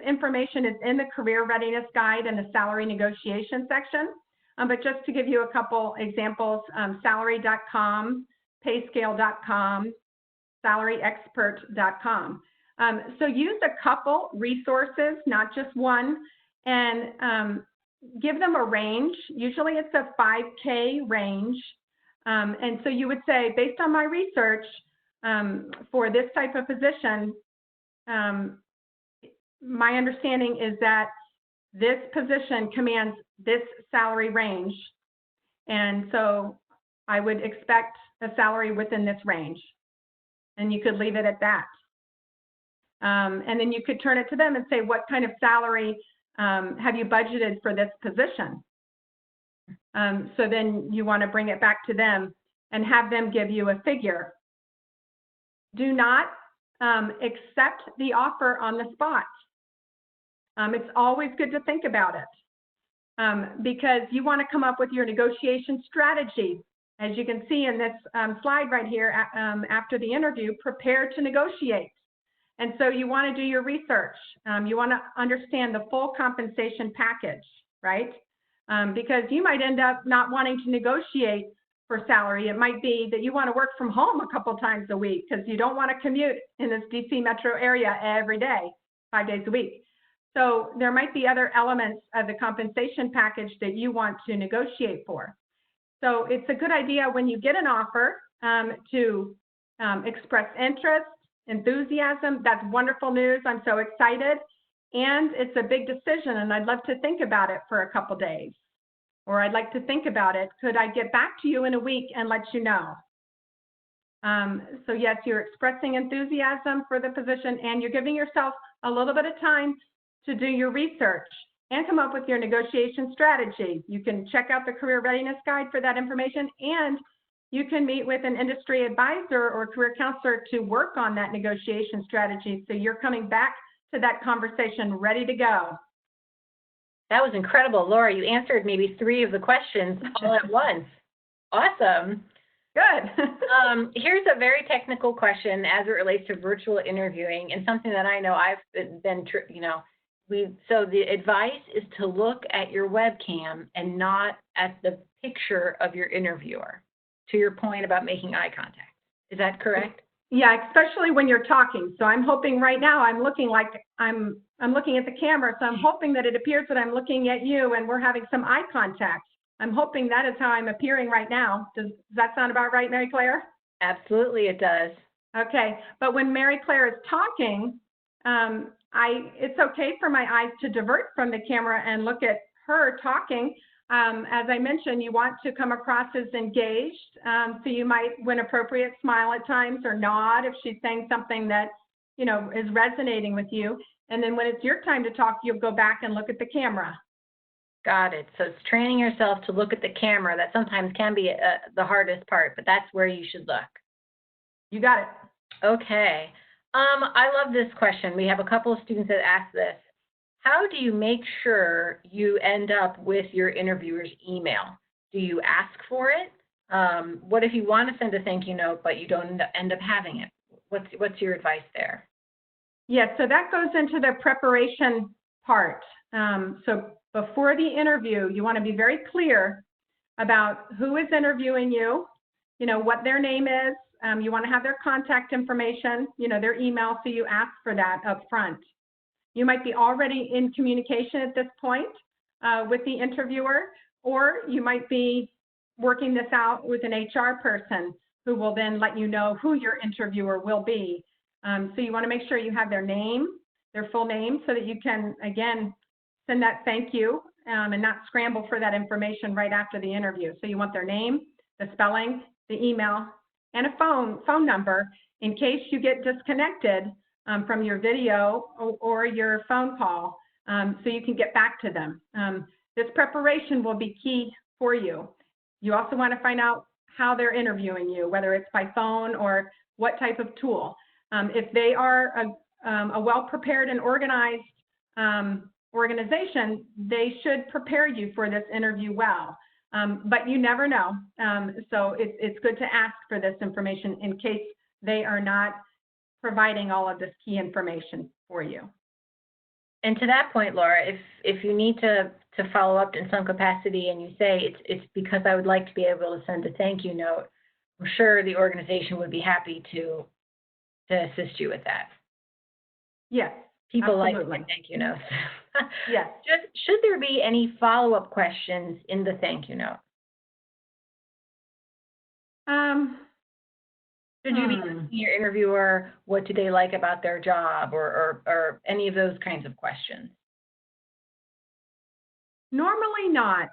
Speaker 2: information is in the Career Readiness Guide in the Salary Negotiation section. But just to give you a couple examples, salary.com, payscale.com, salaryexpert.com. So use a couple resources, not just one, and give them a range. Usually it's a 5K range. And so you would say, based on my research, for this type of position, my understanding is that this position commands this salary range. And so I would expect a salary within this range. And you could leave it at that. And then you could turn it to them and say, what kind of salary have you budgeted for this position? So then you want to bring it back to them and have them give you a figure. Do not accept the offer on the spot. It's always good to think about it because you want to come up with your negotiation strategy. As you can see in this slide right here, after the interview, prepare to negotiate. And so you want to do your research. You want to understand the full compensation package, right? Because you might end up not wanting to negotiate for salary. It might be that you want to work from home a couple times a week because you don't want to commute in this DC metro area every day, 5 days a week. So there might be other elements of the compensation package that you want to negotiate for. So it's a good idea when you get an offer to express interest, enthusiasm. That's wonderful news. I'm so excited. And it's a big decision, and I'd love to think about it for a couple days. Or I'd like to think about it. Could I get back to you in a week and let you know? So yes, you're expressing enthusiasm for the position, and you're giving yourself a little bit of time to do your research and come up with your negotiation strategy. You can check out the Career Readiness Guide for that information, and you can meet with an industry advisor or career counselor to work on that negotiation strategy so you're coming back to that conversation ready to go.
Speaker 1: That was incredible, Laura. You answered maybe 3 of the questions all at once. Awesome.
Speaker 2: Good.
Speaker 1: Here's a very technical question as it relates to virtual interviewing, and something that I know I've been, so the advice is to look at your webcam and not at the picture of your interviewer, to your point about making eye contact. Is that correct?
Speaker 2: Yeah, especially when you're talking. So I'm hoping right now I'm looking like I'm looking at the camera, so I'm hoping that it appears that I'm looking at you and we're having some eye contact. I'm hoping that is how I'm appearing right now. Does that sound about right, Mary Claire?
Speaker 1: Absolutely, it does.
Speaker 2: Okay, but when Mary Claire is talking, it's okay for my eyes to divert from the camera and look at her talking. As I mentioned, you want to come across as engaged, so you might, when appropriate, smile at times or nod if she's saying something that, is resonating with you. And then when it's your time to talk, you'll go back and look at the camera.
Speaker 1: Got it. So it's training yourself to look at the camera. That sometimes can be the hardest part, but that's where you should look.
Speaker 2: You got it.
Speaker 1: Okay. I love this question. We have a couple of students that ask this. How do you make sure you end up with your interviewer's email? Do you ask for it? What if you want to send a thank you note, but you don't end up having it? What's your advice there?
Speaker 2: Yes, so that goes into the preparation part. So before the interview, you want to be very clear about who is interviewing you, what their name is. You want to have their contact information, their email, so you ask for that up front. You might be already in communication at this point with the interviewer, or you might be working this out with an HR person who will then let you know who your interviewer will be. So you want to make sure you have their name, their full name, so that you can, again, send that thank you and not scramble for that information right after the interview. So you want their name, the spelling, the email, and a phone number in case you get disconnected from your video or your phone call so you can get back to them. This preparation will be key for you. You also want to find out how they're interviewing you, whether it's by phone or what type of tool. If they are a well-prepared and organized organization, they should prepare you for this interview well. But you never know. So it's good to ask for this information in case they are not providing all of this key information for you.
Speaker 1: And to that point, Laura, if you need to follow up in some capacity and you say it's because I would like to be able to send a thank you note, I'm sure the organization would be happy to assist you with that.
Speaker 2: Yes.
Speaker 1: People
Speaker 2: absolutely.
Speaker 1: like thank you notes.
Speaker 2: Yes.
Speaker 1: Should there be any follow-up questions in the thank you note? Should you be asking your interviewer, what do they like about their job, or any of those kinds of questions?
Speaker 2: Normally not.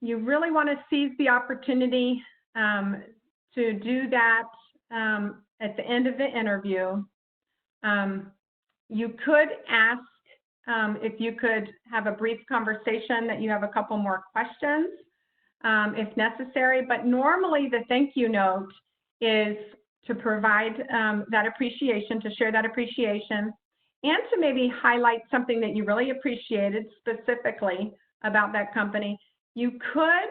Speaker 2: You really want to seize the opportunity to do that at the end of the interview. You could ask if you could have a brief conversation that you have a couple more questions if necessary, but normally the thank you note is to provide that appreciation, to share that appreciation, and to maybe highlight something that you really appreciated specifically about that company. You could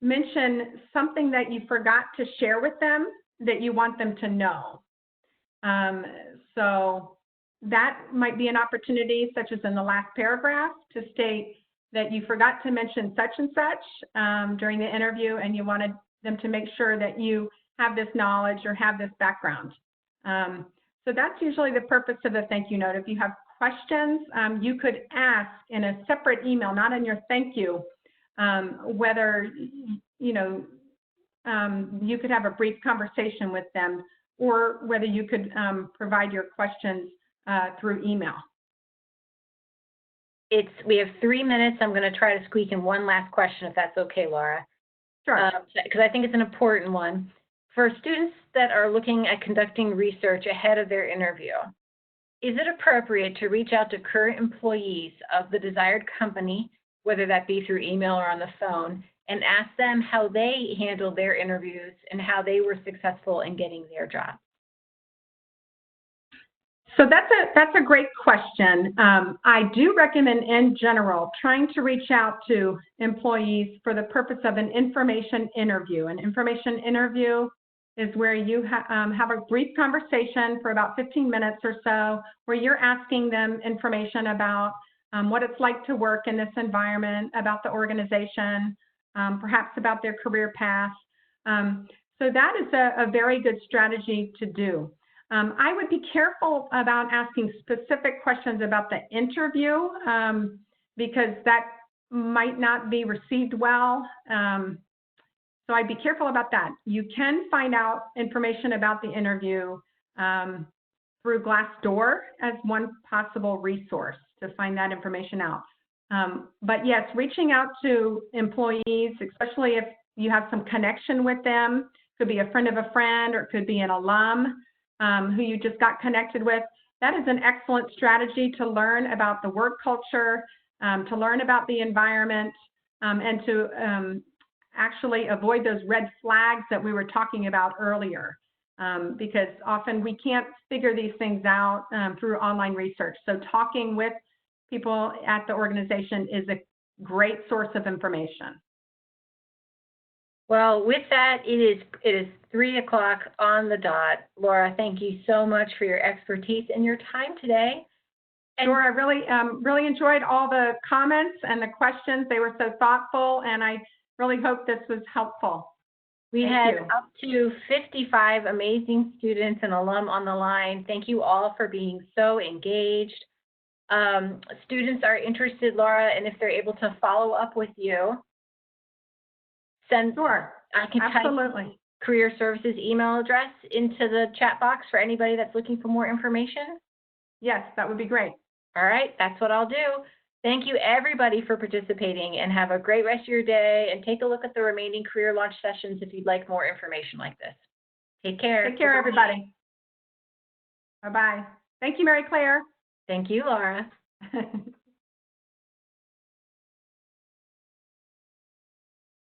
Speaker 2: mention something that you forgot to share with them that you want them to know. So that might be an opportunity, such as in the last paragraph, to state that you forgot to mention such and such during the interview, and you wanted them to make sure that you have this knowledge or have this background. So that's usually the purpose of the thank you note. If you have questions, you could ask in a separate email, not in your thank you, whether you could have a brief conversation with them, or whether you could provide your questions through email.
Speaker 1: We have 3 minutes. I'm going to try to squeak in one last question, if that's okay, Laura.
Speaker 2: Sure.
Speaker 1: Because I think it's an important one. For students that are looking at conducting research ahead of their interview, is it appropriate to reach out to current employees of the desired company, whether that be through email or on the phone, and ask them how they handled their interviews and how they were successful in getting their job?
Speaker 2: So that's a great question. I do recommend, in general, trying to reach out to employees for the purpose of an information interview. An information interview is where you have a brief conversation for about 15 minutes or so, where you're asking them information about what it's like to work in this environment, about the organization, perhaps about their career path. So that is a very good strategy to do. I would be careful about asking specific questions about the interview because that might not be received well. So I'd be careful about that. You can find out information about the interview through Glassdoor as one possible resource to find that information out. But yes, reaching out to employees, especially if you have some connection with them, could be a friend of a friend, or it could be an alum who you just got connected with. That is an excellent strategy to learn about the work culture, to learn about the environment, and to actually avoid those red flags that we were talking about earlier, because often we can't figure these things out through online research. So talking with people at the organization is a great source of information.
Speaker 1: Well, with that, it is 3 o'clock on the dot. Laura, thank you so much for your expertise and your time today.
Speaker 2: Sure, I really enjoyed all the comments and the questions. They were so thoughtful, and I really hope this was helpful.
Speaker 1: We had up to 55 amazing students and alum on the line. Thank you all for being so engaged. Students are interested, Laura, and if they're able to follow up with you,
Speaker 2: Sure.
Speaker 1: I can
Speaker 2: absolutely.
Speaker 1: type Career Services email address into the chat box for anybody that's looking for more information.
Speaker 2: Yes, that would be great.
Speaker 1: All right, that's what I'll do. Thank you, everybody, for participating, and have a great rest of your day. And take a look at the remaining career launch sessions if you'd like more information like this. Take care.
Speaker 2: Take care, everybody. Bye-bye. Thank you, Mary Claire.
Speaker 1: Thank you, Laura.